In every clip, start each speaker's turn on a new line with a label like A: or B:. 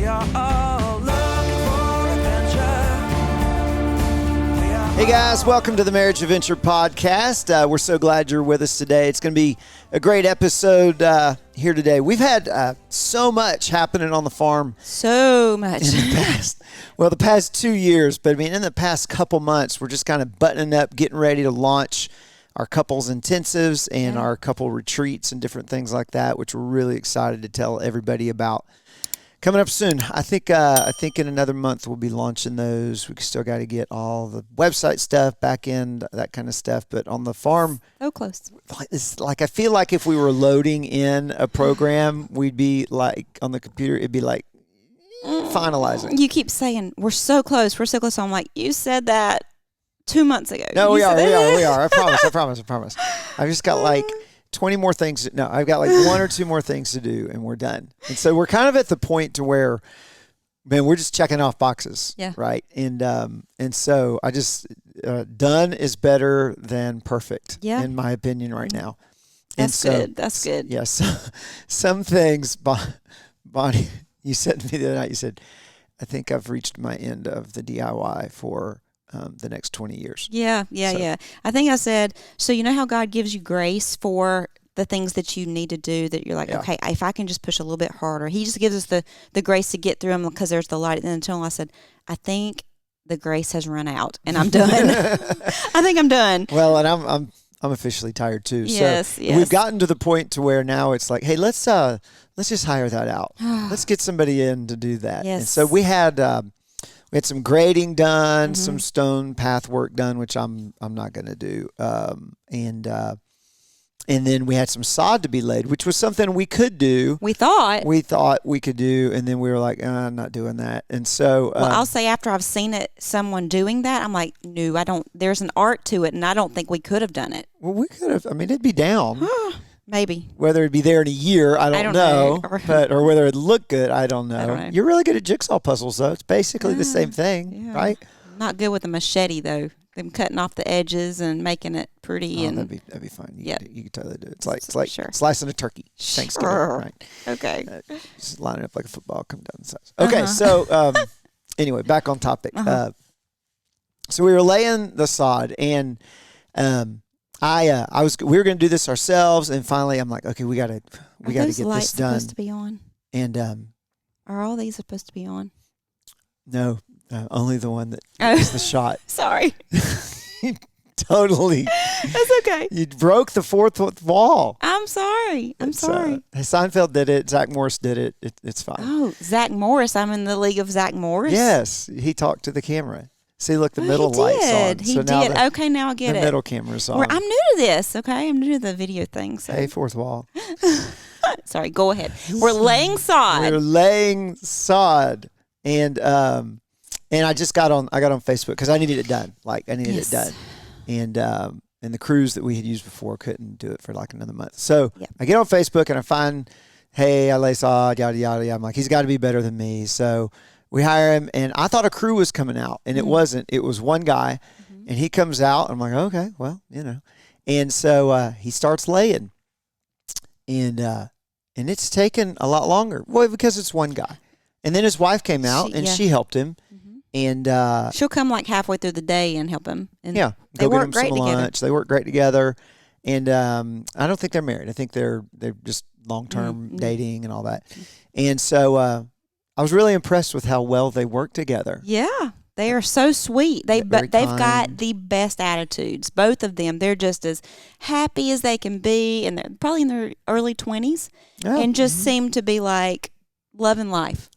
A: are all looking for adventure.
B: Hey guys, welcome to the Marriage Adventure Podcast. We're so glad you're with us today. It's going to be a great episode here today. We've had so much happening on the farm.
C: So much.
B: In the past 2 years, but I mean, in the past couple months, we're just kind of buttoning up, getting ready to launch our couples intensives and our couple retreats and different things like that, which we're really excited to tell everybody about. Coming up soon. I think in another month we'll be launching those. We still got to get all the website stuff, back end, that kind of stuff. But on the farm,
C: so close.
B: It's like I feel like if we were loading in a program, we'd be like on the computer. It'd be like finalizing.
C: You keep saying we're so close. We're so close. So I'm like, you said that 2 months ago.
B: No, we are. I promise. I've just got like 20 more things. No, I've got like 1 or 2 more things to do, and we're done. And so we're kind of at the point to where, man, we're just checking off boxes, right? And so I just done is better than perfect, in my opinion, right now.
C: That's good. That's good.
B: Yes, some things, Bonnie, you said to me the other night. You said, "I think I've reached my end of the DIY for." The next 20 years. Yeah.
C: I think I said, so you know how God gives you grace for the things that you need to do, that you're like, okay, if I can just push a little bit harder. He just gives us the grace to get through them because there's the light at the end of the tunnel. I said, I think the grace has run out and I'm done. I think I'm done.
B: Well, and I'm officially tired too.
C: Yes,
B: so we've gotten to the point to where now it's like, hey, let's just hire that out. Let's get somebody in to do that.
C: Yes.
B: And so we had some grading done, some stone path work done, which I'm not going to do, and then we had some sod to be laid, which was something we could do.
C: We thought
B: we could do, and then we were like, I'm not doing that. And so,
C: I'll say after I've seen someone doing that, I'm like, no, I don't. There's an art to it, and I don't think we could have done it.
B: Well, we could have. I mean, it'd be down.
C: Maybe.
B: Whether it'd be there in a year, I don't know. Or whether it'd look good, I don't know. You're really good at jigsaw puzzles, though. It's basically the same thing, right?
C: Not good with a machete, though. Them cutting off the edges and making it pretty. That'd
B: be fine. You could totally do it. It's like slicing a turkey. Thanksgiving, right?
C: Okay.
B: Just line it up like a football, come down the sides. Okay, so anyway, back on topic. So we were laying the sod, and we were going to do this ourselves, and finally I'm like, okay, we got to get this done.
C: Supposed to be on?
B: And
C: are all these supposed to be on?
B: No, only the one that is the shot.
C: Sorry.
B: Totally.
C: That's okay.
B: You broke the fourth wall.
C: I'm sorry.
B: Seinfeld did it. Zach Morris did it. It's fine.
C: Oh, Zach Morris. I'm in the league of Zach Morris.
B: Yes, he talked to the camera. See, look, the middle light's on.
C: He did. Okay, now I get it.
B: The middle camera's on.
C: I'm new to this, okay? I'm new to the video thing. So.
B: Hey, fourth wall.
C: Sorry, go ahead. We're laying sod.
B: And I just got on Facebook because I needed it done. It done. And the crews that we had used before couldn't do it for like another month. So I get on Facebook and I find, hey, I lay sod, yada, yada, yada. I'm like, he's got to be better than me. So we hire him, and I thought a crew was coming out, and it wasn't. It was one guy, and he comes out. I'm like, okay, well, And so he starts laying, and it's taken a lot longer. Well, because it's one guy. And then his wife came out, and she helped him. And
C: she'll come like halfway through the day and help him. And
B: they work great together. They work great together. And I don't think they're married. I think they're just long-term dating and all that. And so I was really impressed with how well they work together.
C: Yeah, they are so sweet. They've got the best attitudes, both of them. They're just as happy as they can be, and they're probably in their early 20s, and just seem to be like loving life.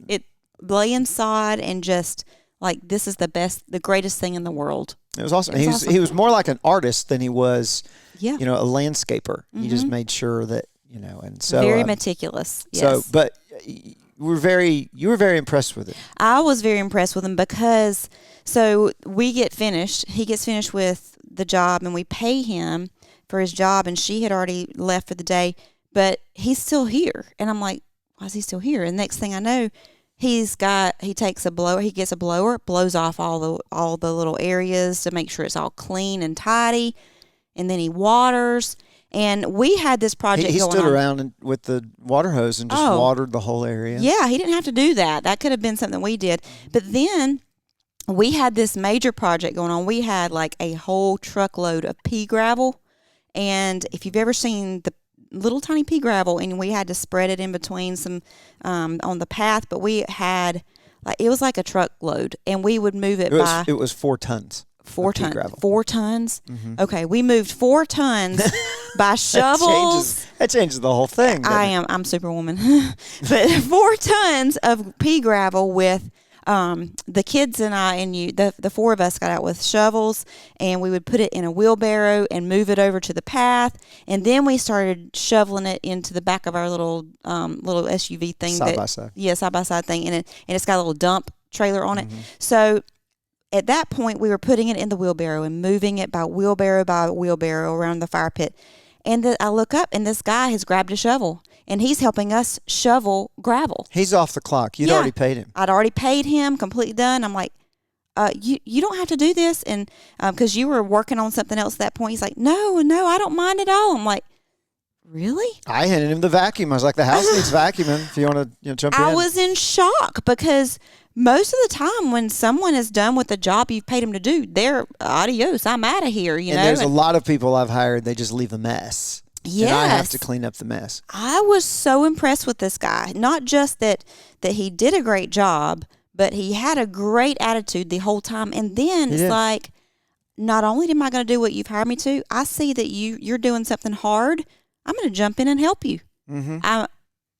C: Laying sod and just like, this is the greatest thing in the world.
B: It was awesome. He was more like an artist than he was, a landscaper. He just made sure that, and so
C: very meticulous. Yes.
B: So, but you were very impressed with it.
C: I was very impressed with him because, so he gets finished with the job, and we pay him for his job, and she had already left for the day, but he's still here. And I'm like, why is he still here? And next thing I know, he gets a blower, blows off all the little areas to make sure it's all clean and tidy, and then he waters. And we had this project
B: he
C: going
B: stood
C: on.
B: around with the water hose and just watered the whole area.
C: Yeah, he didn't have to do that. That could have been something we did. But then we had this major project going on. We had like a whole truckload of pea gravel. And if you've ever seen the little tiny pea gravel, and we had to spread it in between some on the path, but we had it was like a truckload, and we would move it by.
B: It was 4 tons.
C: 4 tons. 4 tons. Mm-hmm. Okay, we moved 4 tons by shovels.
B: That changes the whole thing.
C: I'm Superwoman, but 4 tons of pea gravel with. The kids and I and you, the 4 of us got out with shovels, and we would put it in a wheelbarrow and move it over to the path, and then we started shoveling it into the back of our little SUV thing,
B: side by side
C: thing, and it's got a little dump trailer on it. So at that point, we were putting it in the wheelbarrow and moving it by wheelbarrow around the fire pit, and I look up, and this guy has grabbed a shovel. And he's helping us shovel gravel.
B: He's off the clock. You'd already paid him.
C: I'd already paid him, completely done. I'm like, you don't have to do this. And because you were working on something else at that point, he's like, no, I don't mind at all. I'm like, really?
B: I handed him the vacuum. I was like, the house needs vacuuming if you want to jump in.
C: I was in shock because most of the time when someone is done with the job you've paid them to do, they're adios, I'm out of here. You know?
B: There's a lot of people I've hired, they just leave a mess.
C: Yes.
B: And I have to clean up the mess.
C: I was so impressed with this guy. Not just that he did a great job, but he had a great attitude the whole time. And then it's like, not only am I going to do what you've hired me to, I see that you're doing something hard. I'm going to jump in and help you. Mm-hmm.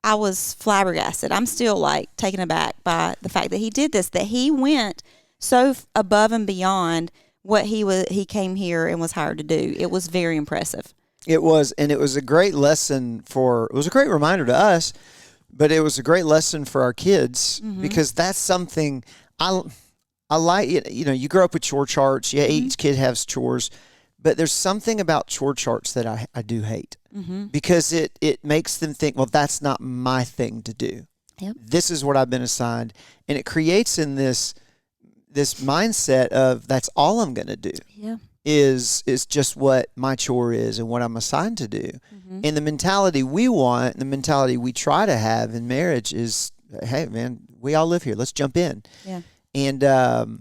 C: I was flabbergasted. I'm still like taken aback by the fact that he did this, that he went so above and beyond what he came here and was hired to do. It was very impressive.
B: It was, and it was a great lesson it was a great reminder to us, but it was a great lesson for our kids because that's something I like. You grow up with chore charts. Yeah, each kid has chores, but there's something about chore charts that I do hate because it makes them think, well, that's not my thing to do. Yep. This is what I've been assigned, and it creates in this mindset of that's all I'm going to do. Yeah. Is just what my chore is and what I'm assigned to do. And the mentality we want, the mentality we try to have in marriage is, hey, man, we all live here. Let's jump in. Yeah. And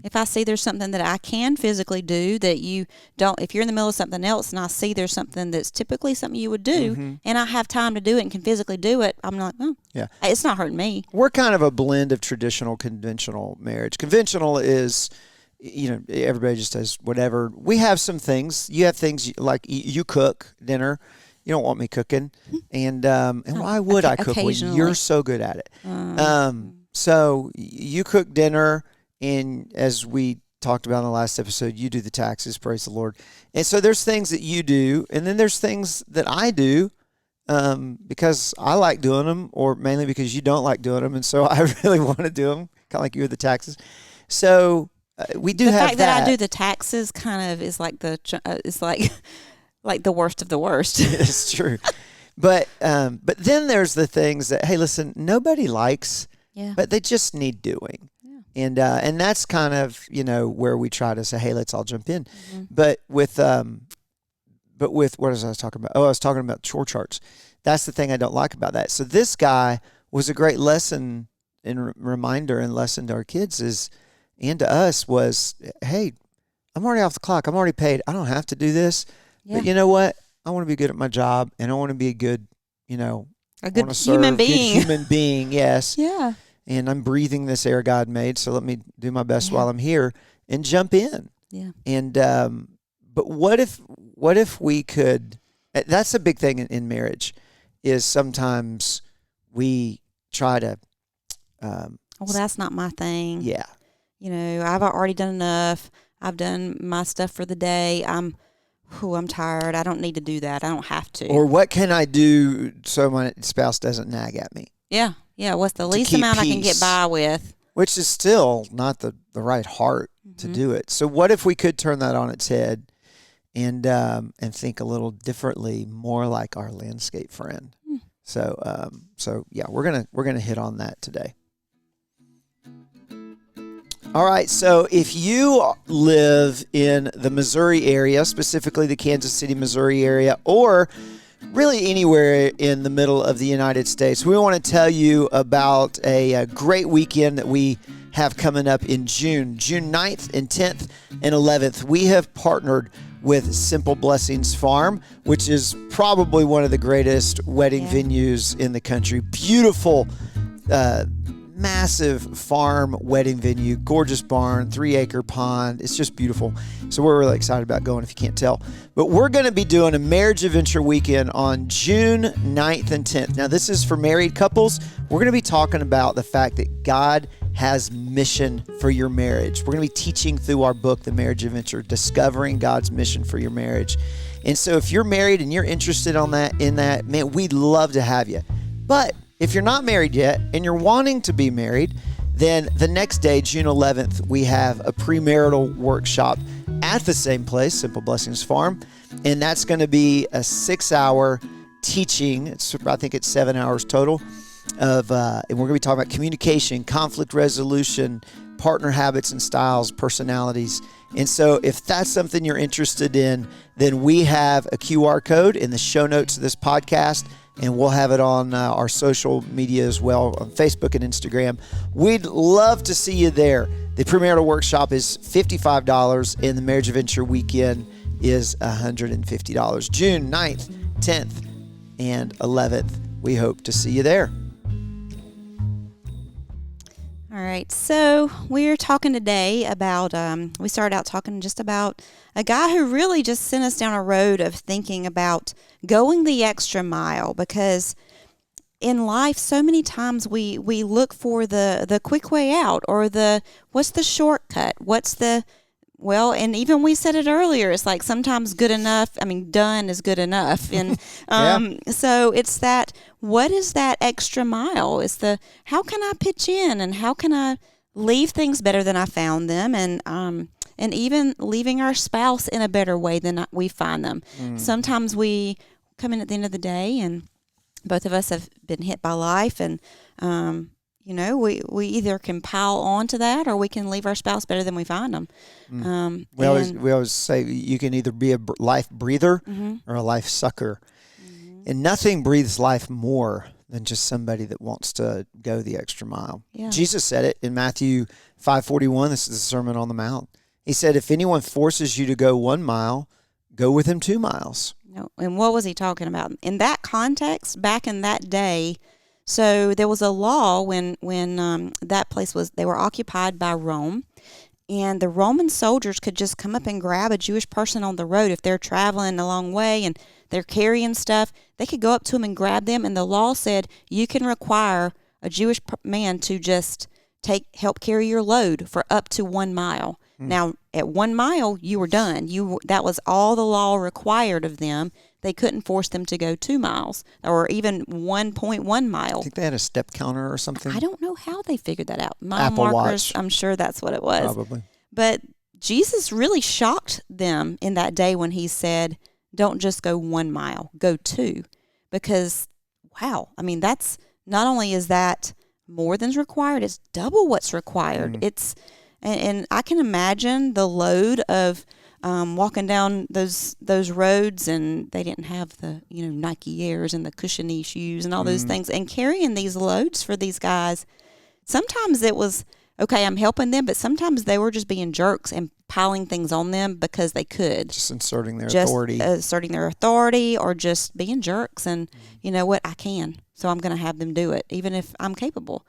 C: if I see there's something that I can physically do that you don't, if you're in the middle of something else and I see there's something that's typically something you would do and I have time to do it and can physically do it, I'm like, oh, yeah, it's not hurting me.
B: We're kind of a blend of traditional, conventional marriage. Conventional is, everybody just does whatever. We have some things. You have things like you cook dinner. You don't want me cooking. And why would I cook when you're so good at it? So you cook dinner, and as we talked about in the last episode, you do the taxes, praise the Lord. And so there's things that you do, and then there's things that I do because I like doing them, or mainly because you don't like doing them, and so I really want to do them, kind of like you with the taxes. So we do have that.
C: The fact that I do the taxes kind of is like it's like the worst of the worst.
B: It's true, but then there's the things that, hey, listen, nobody likes, but they just need doing, and that's kind of where we try to say, hey, let's all jump in, but with what was I talking about? Oh, I was talking about chore charts. That's the thing I don't like about that. So this guy was a great lesson and reminder and lesson to our kids and to us was, hey, I'm already off the clock. I'm already paid. I don't have to do this. Yeah. But you know what? I want to be good at my job, and I want to be a good,
C: a good human being.
B: Good human being, yes. Yeah. And I'm breathing this air God made, so let me do my best while I'm here and jump in. Yeah. And but what if we could? That's a big thing in marriage, is sometimes we try to.
C: Well, that's not my thing.
B: Yeah.
C: I've already done enough. I've done my stuff for the day. I'm tired. I don't need to do that. I don't have to.
B: Or what can I do so my spouse doesn't nag at me?
C: Yeah. Yeah. What's the least amount I can get by with?
B: Which is still not the right heart to do it. So what if we could turn that on its head and think a little differently, more like our landscape friend? So yeah, we're gonna hit on that today. All right, so if you live in the Missouri area, specifically the Kansas City, Missouri area, or really anywhere in the middle of the United States, we want to tell you about a great weekend that we have coming up in June 9th and 10th and 11th. We have partnered with Simple Blessings Farm, which is probably one of the greatest wedding venues in the country. Beautiful, massive farm wedding venue, gorgeous barn, 3-acre pond. It's just beautiful. So we're really excited about going, if you can't tell. But we're going to be doing a marriage adventure weekend on June 9th and 10th. Now, this is for married couples. We're going to be talking about the fact that God has mission for your marriage. We're going to be teaching through our book, The Marriage Adventure, discovering God's mission for your marriage. And so if you're married and you're interested in that, man, we'd love to have you. But if you're not married yet and you're wanting to be married, then the next day, June 11th, we have a premarital workshop at the same place, Simple Blessings Farm. And that's going to be a 6-hour teaching. I think it's 7 hours total. And we're going to be talking about communication, conflict resolution, partner habits and styles, personalities. And so if that's something you're interested in, then we have a QR code in the show notes of this podcast, and we'll have it on our social media as well, on Facebook and Instagram. We'd love to see you there. The premarital workshop is $55, and the marriage adventure weekend is $150. June 9th, 10th, and 11th. We hope to see you there.
C: All right, so we're talking today about, we started out talking just about a guy who really just sent us down a road of thinking about going the extra mile, because in life, so many times we look for the quick way out, or what's the shortcut, and even we said it earlier, it's like sometimes good enough, done is good enough. And so it's that, what is that extra mile? It's how can I pitch in, and how can I leave things better than I found them, and even leaving our spouse in a better way than we find them. Sometimes we come in at the end of the day, and both of us have been hit by life, and we either can pile on to that, or we can leave our spouse better than we find them.
B: We always say you can either be a life breather or a life sucker. And nothing breathes life more than just somebody that wants to go the extra mile. Yeah. Jesus said it in Matthew 5:41. This is the Sermon on the Mount. He said, if anyone forces you to go 1 mile, go with him 2 miles.
C: No, and what was he talking about? In that context, back in that day, so there was a law when that place they were occupied by Rome, and the Roman soldiers could just come up and grab a Jewish person on the road if they're traveling a long way and they're carrying stuff. They could go up to them and grab them, and the law said you can require a Jewish man to just help carry your load for up to 1 mile. Now, at 1 mile, you were done. That was all the law required of them. They couldn't force them to go 2 miles or even 1.1 mile.
B: I think they had a step counter or something.
C: I don't know how they figured that out. Mile
B: Apple
C: markers,
B: Watch.
C: I'm sure that's what it was.
B: Probably.
C: But Jesus really shocked them in that day when he said, don't just go 1 mile, go 2. Because, wow, that's not only is that more than's required, it's double what's required. And I can imagine the load of walking down those roads, and they didn't have the Nike Airs and the cushiony shoes and all those things, and carrying these loads for these guys. Sometimes it was okay, I'm helping them, but sometimes they were just being jerks and piling things on them because they could,
B: just asserting their authority,
C: or just being jerks. And you know what, I can, so I'm going to have them do it, even if I'm capable.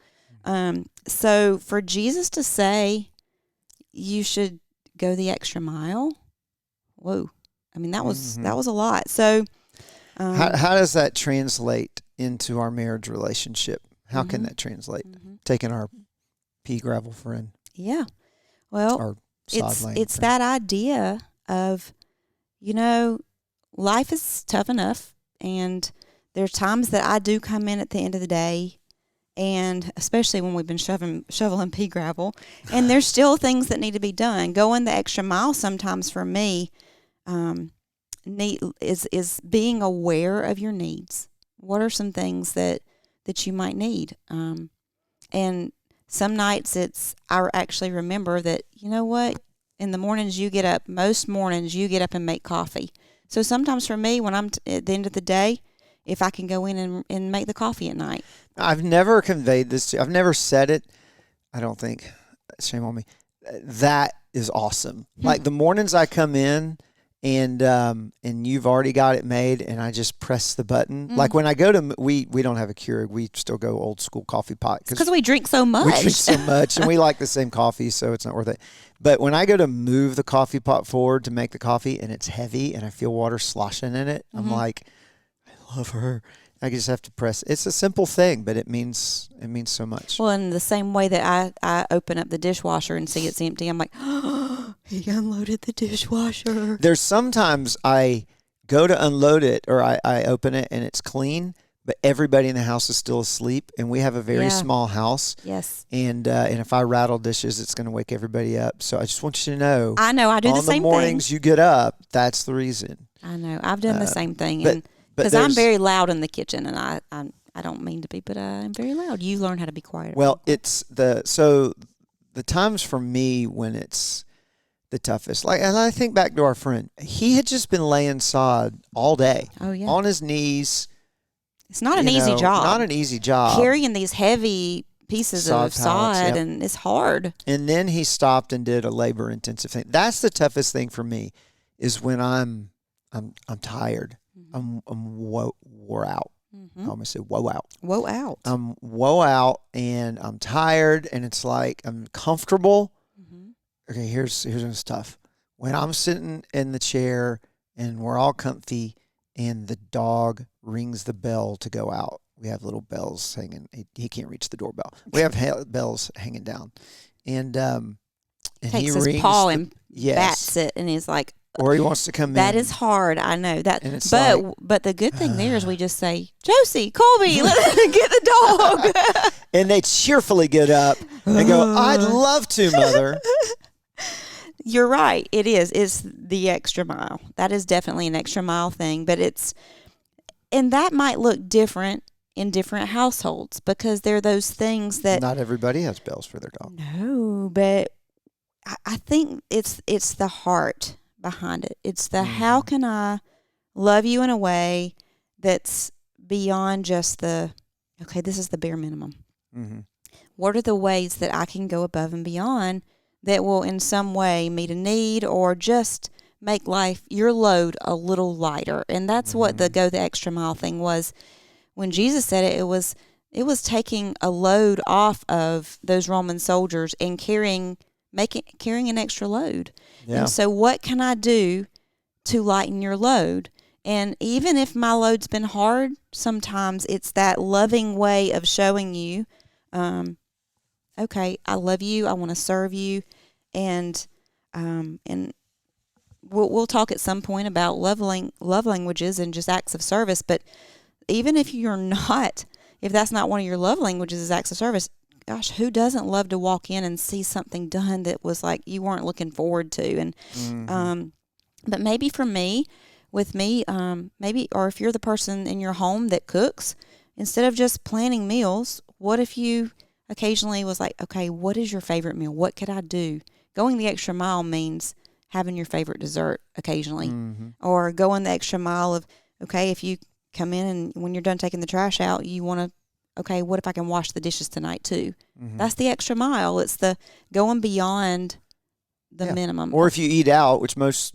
C: So for Jesus to say you should go the extra mile, whoa! That was a lot. So,
B: how does that translate into our marriage relationship? How can that translate? Taking our pea gravel friend,
C: well, it's that idea of, life is tough enough, and there's times that I do come in at the end of the day. And especially when we've been shoveling pea gravel, and there's still things that need to be done. Going the extra mile sometimes for me is being aware of your needs. What are some things that you might need? And some nights I actually remember that, in the mornings most mornings you get up and make coffee. So sometimes for me, when I'm at the end of the day, if I can go in and make the coffee at night.
B: I've never conveyed this to you. I've never said it. I don't think. Shame on me. That is awesome. Like the mornings I come in and you've already got it made and I just press the button. Like when I go to, we don't have a Keurig. We still go old school coffee pot.
C: Because we drink so much.
B: We drink so much and we like the same coffee, so it's not worth it. But when I go to move the coffee pot forward to make the coffee and it's heavy and I feel water sloshing in it, I'm like, I love her. I just have to press. It's a simple thing, but it means so much.
C: Well, in the same way that I open up the dishwasher and see it's empty, I'm like, oh, he unloaded the dishwasher.
B: There's sometimes I go to unload it or I open it and it's clean, but everybody in the house is still asleep, and we have a very small house.
C: Yes.
B: And if I rattle dishes, it's going to wake everybody up. So I just want you to know.
C: I know. I do the same thing.
B: On the mornings you get up, that's the reason.
C: I know. I've done the same thing. And because I'm very loud in the kitchen, and I don't mean to be, but I'm very loud. You learn how to be quiet.
B: Well, it's the times for me when it's the toughest. Like, and I think back to our friend. He had just been laying sod all day.
C: Oh yeah.
B: On his knees.
C: It's not an easy job.
B: Not an easy job.
C: Carrying these heavy pieces of sod, and it's hard.
B: And then he stopped and did a labor-intensive thing. That's the toughest thing for me, is when I'm tired. I'm wore out. I almost said woe out.
C: Woe out.
B: I'm woe out, and I'm tired, and it's like I'm comfortable. Okay, here's what's tough. When I'm sitting in the chair and we're all comfy, and the dog rings the bell to go out. We have little bells hanging. He can't reach the doorbell. We have bells hanging down, and
C: takes
B: he
C: his
B: rings
C: paw and bats it, and he's like,
B: or he wants to come in.
C: That is hard. I know that.
B: And it's
C: but the good thing there is we just say, Josie, Colby, let's get the dog.
B: And they cheerfully get up and go, I'd love to, Mother.
C: You're right. It is. It's the extra mile. That is definitely an extra mile thing. But and that might look different in different households, because there are those things that.
B: Not everybody has bells for their dog.
C: No, but I think it's the heart behind it. It's the how can I love you in a way that's beyond just this is the bare minimum. What are the ways that I can go above and beyond that will in some way meet a need or just make your load a little lighter? And that's what the go the extra mile thing was. When Jesus said it, it was taking a load off of those Roman soldiers and carrying an extra load. Yeah. And so what can I do to lighten your load? And even if my load's been hard, sometimes it's that loving way of showing you, okay, I love you, I want to serve you, and we'll talk at some point about love languages and just acts of service. But even if if that's not one of your love languages is acts of service, gosh, who doesn't love to walk in and see something done that was like you weren't looking forward to? And but maybe for me, maybe, or if you're the person in your home that cooks, instead of just planning meals, what if you occasionally was like, okay, what is your favorite meal? What could I do? Going the extra mile means having your favorite dessert occasionally, or going the extra mile of, okay, if you come in and when you're done taking the trash out, you want to, okay, what if I can wash the dishes tonight too? That's the extra mile. It's the going beyond the minimum.
B: Or if you eat out, which most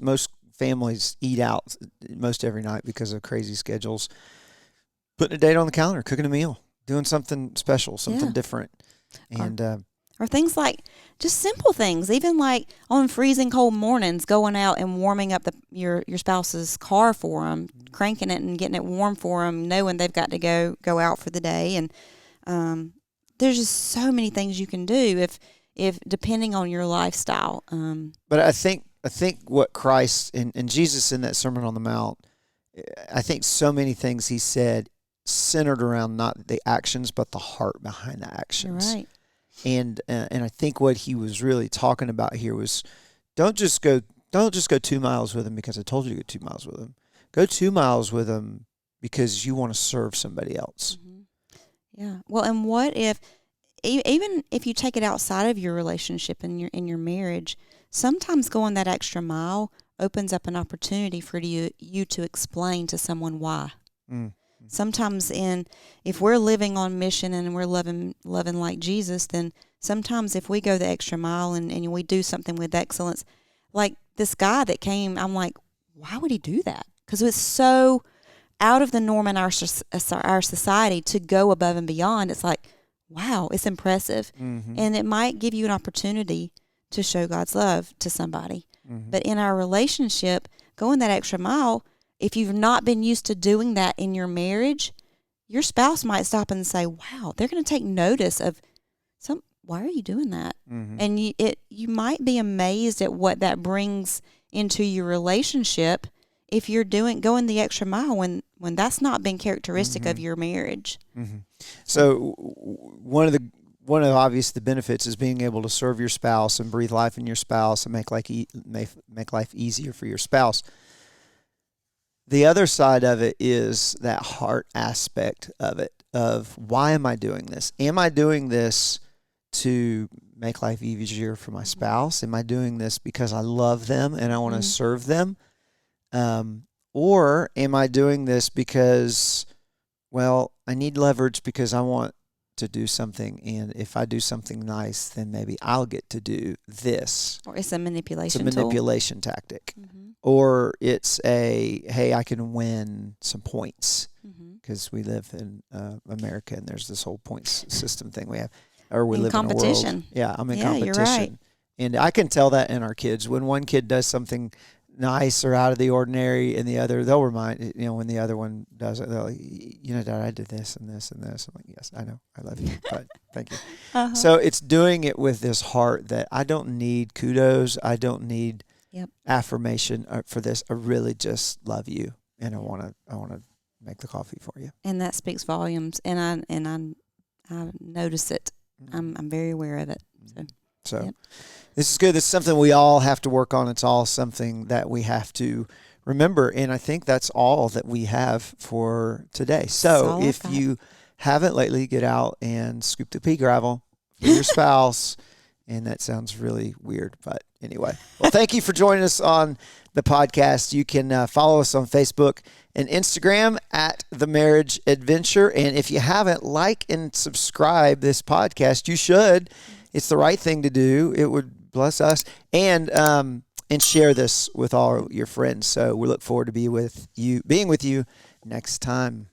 B: families eat out most every night because of crazy schedules, putting a date on the calendar, cooking a meal, doing something special, something different. And
C: or things like just simple things, even like on freezing cold mornings, going out and warming up your spouse's car for them, cranking it and getting it warm for them, knowing they've got to go out for the day. And there's just so many things you can do if depending on your lifestyle.
B: But I think what Christ and Jesus in that Sermon on the Mount, I think so many things he said centered around not the actions but the heart behind the actions.
C: You're right.
B: And I think what he was really talking about here was don't just go 2 miles with him because I told you to go 2 miles with him. Go 2 miles with him because you want to serve somebody else.
C: Yeah. Well, and what if even if you take it outside of your relationship and in your marriage, sometimes going that extra mile opens up an opportunity for you to explain to someone why. Sometimes if we're living on mission and we're loving like Jesus, then sometimes if we go the extra mile and we do something with excellence, like this guy that came, I'm like, why would he do that? Because it's so out of the norm in our society to go above and beyond. It's like, wow, it's impressive. And it might give you an opportunity to show God's love to somebody. But in our relationship, going that extra mile, if you've not been used to doing that in your marriage, your spouse might stop and say, wow, they're going to take notice of why are you doing that? And you might be amazed at what that brings into your relationship if you're going the extra mile when that's not been characteristic of your marriage.
B: So one of obvious the benefits is being able to serve your spouse and breathe life in your spouse and make life easier for your spouse. The other side of it is that heart aspect of it, of why am I doing this? Am I doing this to make life easier for my spouse? Am I doing this because I love them and I want to serve them? Or am I doing this because, well, I need leverage because I want to do something, and if I do something nice, then maybe I'll get to do this.
C: Or it's a manipulation
B: tactic. Or it's hey, I can win some points because we live in America and there's this whole points system thing we have. Or we live in a world. Yeah, I'm in competition. You're right. And I can tell that in our kids. When one kid does something nice or out of the ordinary, and the other, they'll remind, when the other one does it, they'll like, Dad, I did this and this and this. I'm like, yes, I know. I love you. But thank you. So it's doing it with this heart that I don't need kudos. I don't need affirmation for this. I really just love you, and I want to make the coffee for you.
C: And that speaks volumes, and I notice it. I'm very aware of it. So this is good. This is something we all have to work on. It's all something that we have to remember. And I think that's all that we have for today. So if you haven't lately, get out and scoop the pea gravel for your spouse. And that sounds really weird, but anyway. Well, thank you for joining us on the podcast. You can follow us on Facebook and Instagram at The Marriage Adventure. And if you haven't, like and subscribe this podcast. You should. It's the right thing to do. It would bless us. And share this with all your friends. So we look forward to being with you next time.